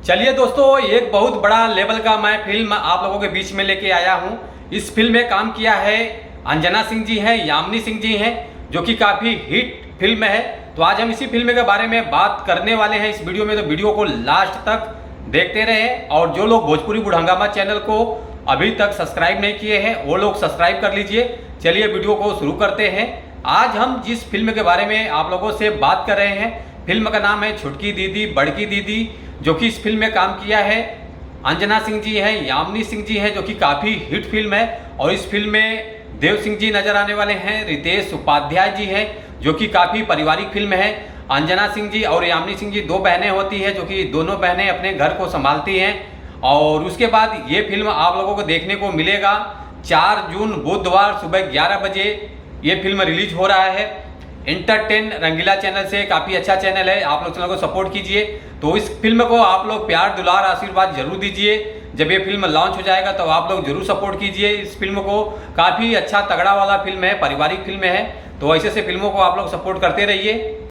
चलिए दोस्तों, एक बहुत बड़ा लेवल का मैं फिल्म आप लोगों के बीच में लेके आया हूं। इस फिल्म में काम किया है अंजना सिंह जी हैं, यामिनी सिंह जी हैं, जो कि काफ़ी हिट फिल्म है। तो आज हम इसी फिल्म के बारे में बात करने वाले हैं इस वीडियो में, तो वीडियो को लास्ट तक देखते रहें। और जो लोग भोजपुरी बुढ़हंगामा चैनल को अभी तक सब्सक्राइब नहीं किए हैं वो लोग सब्सक्राइब कर लीजिए। चलिए वीडियो को शुरू करते हैं। आज हम जिस फिल्म के बारे में आप लोगों से बात कर रहे हैं, फिल्म का नाम है छुटकी दीदी बड़की दीदी, जो कि इस फिल्म में काम किया है अंजना सिंह जी हैं, यामिनी सिंह जी हैं, जो कि काफ़ी हिट फिल्म है। और इस फिल्म में देव सिंह जी नजर आने वाले हैं, रितेश उपाध्याय जी हैं, जो कि काफ़ी पारिवारिक फिल्म है। अंजना सिंह जी और यामिनी सिंह जी दो बहनें होती हैं, जो कि दोनों बहनें अपने घर को संभालती हैं। और उसके बाद ये फिल्म आप लोगों को देखने को मिलेगा 4 जून बुधवार सुबह 11 बजे ये फिल्म रिलीज हो रहा है। एंटरटेन रंगीला चैनल से, काफ़ी अच्छा चैनल है, आप लोग चैनल को सपोर्ट कीजिए। तो इस फिल्म को आप लोग प्यार दुलार आशीर्वाद जरूर दीजिए। जब ये फिल्म लॉन्च हो जाएगा तो आप लोग जरूर सपोर्ट कीजिए इस फिल्म को। काफ़ी अच्छा तगड़ा वाला फिल्म है, पारिवारिक फिल्म है। तो ऐसे से फिल्मों को आप लोग सपोर्ट करते रहिए।